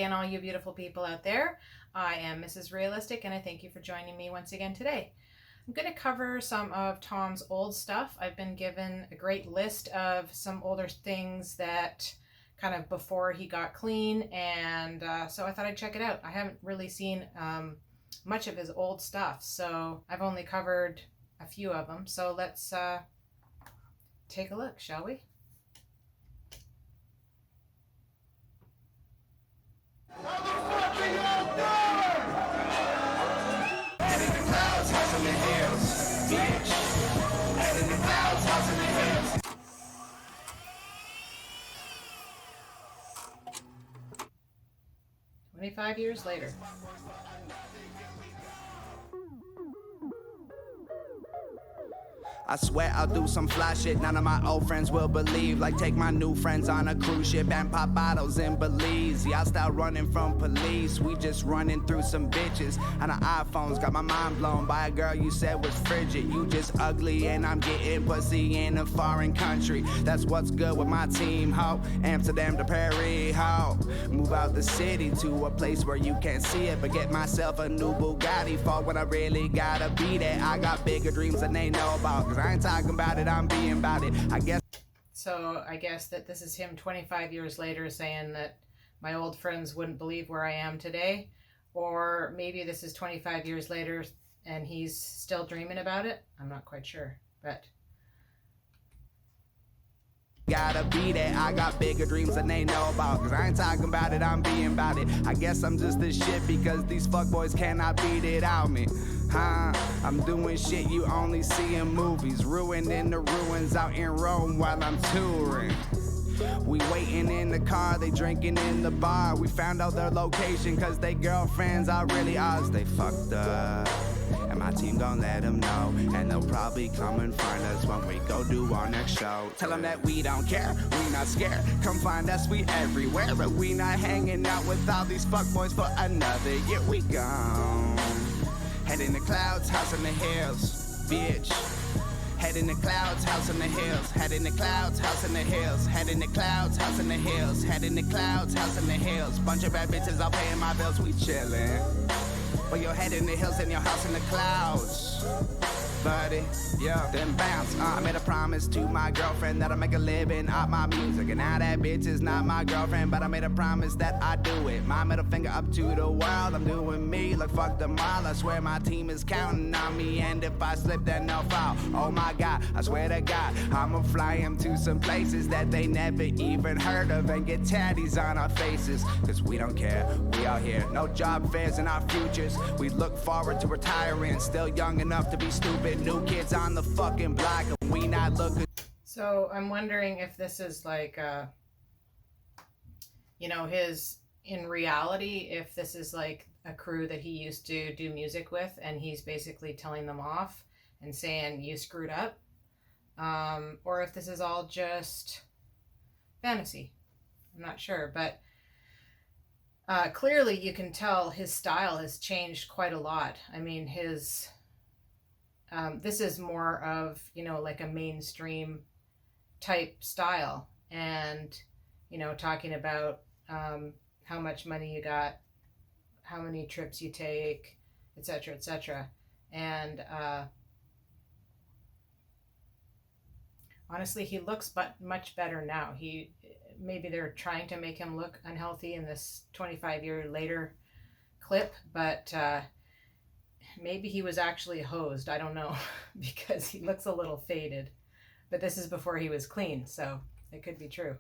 again, all you beautiful people out there. I am Mrs. Realistic, and I thank you for joining me once again today. I'm going to cover some of Tom's old stuff. I've been given a great list of some older things that kind of before he got clean, and so I thought I'd check it out. I haven't really seen much of his old stuff, so I've only covered a few of them. So let's take a look, shall we? "25 years later." I swear I'll do some fly shit none of my old friends will believe. Like take my new friends on a cruise ship and pop bottles in Belize. Y'all start running from police. We just running through some bitches on our iPhones. Got my mind blown by a girl you said was frigid. You just ugly and I'm getting pussy in a foreign country. That's what's good with my team, ho. Amsterdam to Paris, ho. Move out the city to a place where you can't see it, but get myself a new Bugatti for when I really gotta be there. I got bigger dreams than they know about. I ain't talking about it, I'm being about it, I guess. So I guess that this is him 25 years later saying that my old friends wouldn't believe where I am today. Or maybe this is 25 years later and he's still dreaming about it. I'm not quite sure, but... Gotta be there, I got bigger dreams than they know about. Cause I ain't talking about it, I'm being about it. I guess I'm just this shit because these fuckboys cannot beat it out me. I'm doing shit you only see in movies. Ruined in the ruins out in Rome while I'm touring. We waiting in the car, they drinking in the bar. We found out their location cause they girlfriends are really ours. They fucked up and my team gon' let them know. And they'll probably come and find us when we go do our next show. Tell them that we don't care, we not scared. Come find us, we everywhere. But we not hanging out with all these fuckboys for another year. We gone. Head in the clouds, house in the hills, bitch. Head in the clouds, house in the hills. Head in the clouds, house in the hills. Head in the clouds, house in the hills. Head in the clouds, house in the hills. Bunch of bad bitches all paying my bills, we chillin'. But your head in the hills and your house in the clouds, buddy, yeah. Then bounce, I made a promise to my girlfriend that I'll make a living off my music. And now that bitch is not my girlfriend, but I made a promise that I do it. My middle finger up to the world, I'm doing me. Look, fuck them all, I swear my team is counting on me. And if I slip, then they'll fall. Oh my God, I swear to God, I'ma fly them to some places that they never even heard of and get tatties on our faces. Cause we don't care, we out here, no job fairs in our futures. We look forward to retiring, still young enough to be stupid. New kids on the fucking block and we not looking. So I'm wondering if this is like, you know, his, in reality, if this is like a crew that he used to do music with and he's basically telling them off and saying, you screwed up. Or if this is all just fantasy. I'm not sure, but clearly you can tell his style has changed quite a lot. I mean, his... this is more of, you know, like a mainstream type style, and, you know, talking about how much money you got, how many trips you take, etc., etc. And honestly, he looks much better now. Maybe they're trying to make him look unhealthy in this 25-year later clip, but maybe he was actually hosed. I don't know, because he looks a little faded. But this is before he was clean, so it could be true.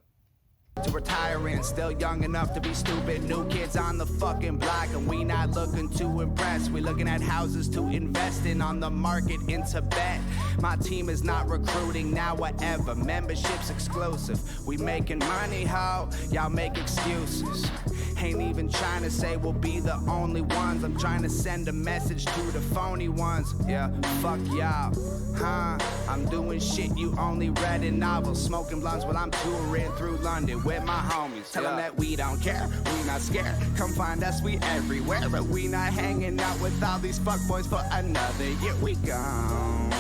To retiring, still young enough to be stupid. New kids on the fucking block and we not looking to impress. We looking at houses to invest in on the market in Tibet. My team is not recruiting now, whatever. Membership's exclusive. We making money, ho. Y'all make excuses. Ain't even trying to say we'll be the only ones. I'm trying to send a message to the phony ones. Yeah, fuck y'all, huh? I'm doing shit you only read in novels. Smoking blunts while I'm touring through London with my homies. Tell them that we don't care, we not scared. Come find us, we everywhere. But we not hanging out with all these fuckboys for another year. We gone.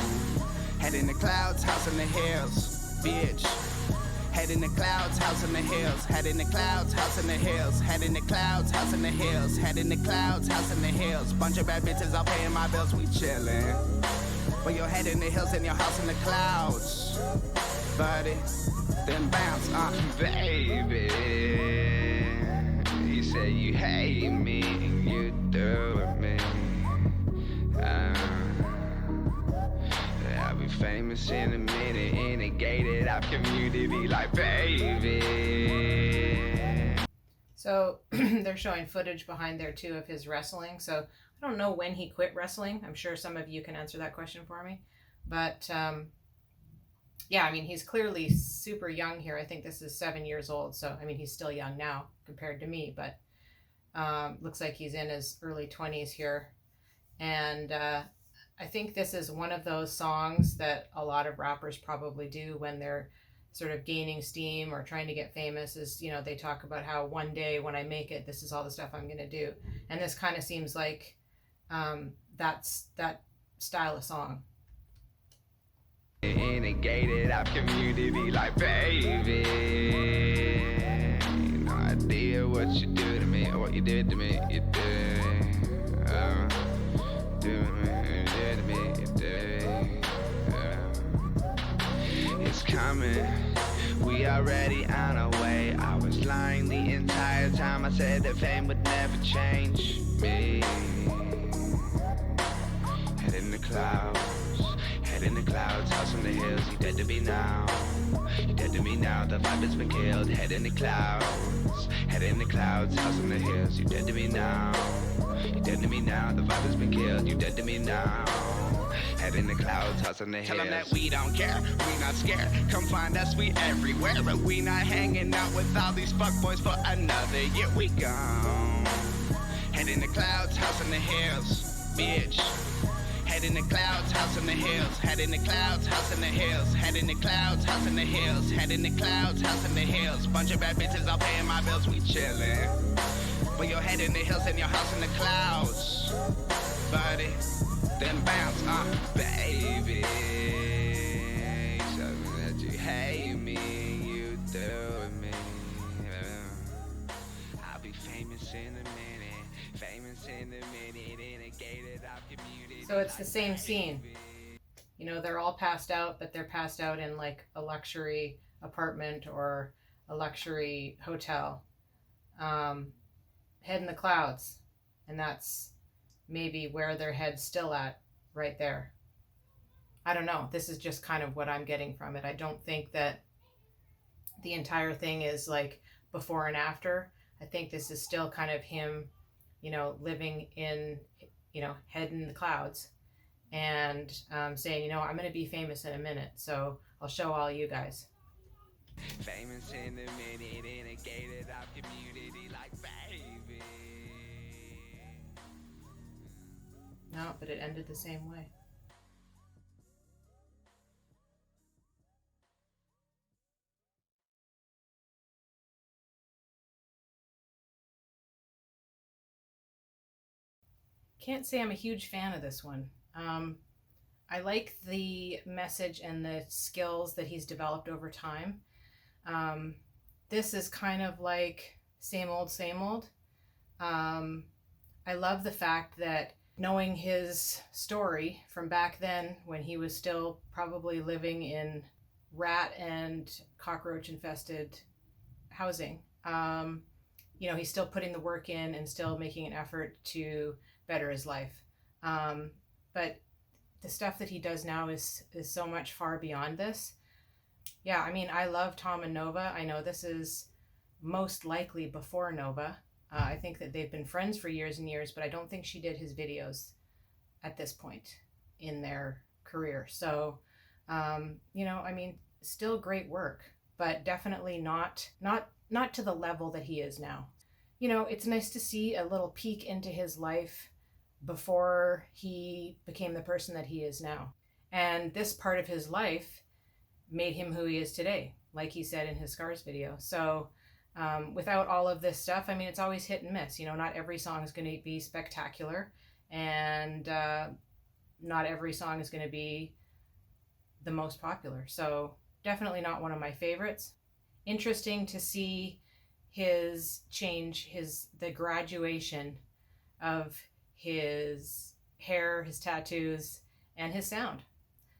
Head in the clouds, house in the hills, bitch. Head in the clouds, house in the hills. Head in the clouds, house in the hills. Head in the clouds, house in the hills. Head in the clouds, house in the hills. Bunch of bad bitches all paying my bills, we chillin'. But your head in the hills and your house in the clouds, buddy. Then bounce, baby. You say you hate me, you do it me. I'll be famous in a minute in a gated out community, like baby. So they're showing footage behind there too of his wrestling. So I don't know when he quit wrestling. I'm sure some of you can answer that question for me. But yeah, I mean, he's clearly super young here. I think this is 7 years old. So, I mean, he's still young now compared to me, but looks like he's in his early 20s here. And I think this is one of those songs that a lot of rappers probably do when they're sort of gaining steam or trying to get famous, is, you know, they talk about how one day when I make it, this is all the stuff I'm going to do. And this kind of seems like that's that style of song. In a gated out community, like baby. No idea what you do to me or what you did to me. You did. Do to me, you did to me, you did. It's coming. We already on our way. I was lying the entire time. I said that fame would never change me. Head in the clouds. Head in the clouds, house on the hills, you dead to me now. You dead to me now, the vibe has been killed. Head in the clouds, head in the clouds, house on the hills, you dead to me now. You dead to me now, the vibe has been killed. You dead to me now. Head in the clouds, house on the hills. Tell them that we don't care, we not scared. Come find us, we everywhere. But we not hanging out with all these fuckboys for another year. We gone. Head in the clouds, house on the hills, bitch. Head in the clouds, house in the hills. Head in the clouds, house in the hills. Head in the clouds, house in the hills. Head in the clouds, house in the hills. Bunch of bad bitches all paying my bills, we chillin'. But your head in the hills and your house in the clouds, buddy. Then bounce, baby. Show me that you hate me, you do with me. I'll be famous in a minute. Famous in a minute in a gated out community. So it's the same scene. You know, they're all passed out, but they're passed out in like a luxury apartment or a luxury hotel. Head in the clouds. And that's maybe where their head's still at right there. I don't know. This is just kind of what I'm getting from it. I don't think that the entire thing is like before and after. I think this is still kind of him, you know, living in, you know, head in the clouds and saying, you know, I'm going to be famous in a minute, so I'll show all you guys. Famous in a minute in a gated out community, like baby. No, but it ended the same way. Can't say I'm a huge fan of this one. I like the message and the skills that he's developed over time. This is kind of like same old, same old. I love the fact that knowing his story from back then when he was still probably living in rat and cockroach infested housing, you know, he's still putting the work in and still making an effort to better his life. But the stuff that he does now is so much far beyond this. Yeah, I mean, I love Tom and Nova. I know this is most likely before Nova. I think that they've been friends for years and years, but I don't think she did his videos at this point in their career. So, you know, I mean, still great work, but definitely not to the level that he is now. You know, it's nice to see a little peek into his life before he became the person that he is now. And this part of his life made him who he is today, like he said in his Scars video. So without all of this stuff, I mean, it's always hit and miss. You know, not every song is going to be spectacular, and not every song is going to be the most popular. So definitely not one of my favorites. interesting to see his change, the graduation of his hair, his tattoos, and his sound.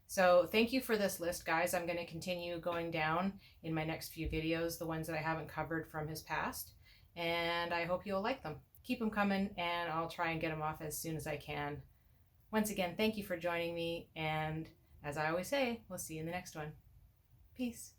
So thank you for this list, guys. I'm going to continue going down in my next few videos, the ones that I haven't covered from his past, and I hope you'll like them. Keep them coming, and I'll try and get them off as soon as I can. Once again, thank you for joining me, and as I always say, we'll see you in the next one. Peace.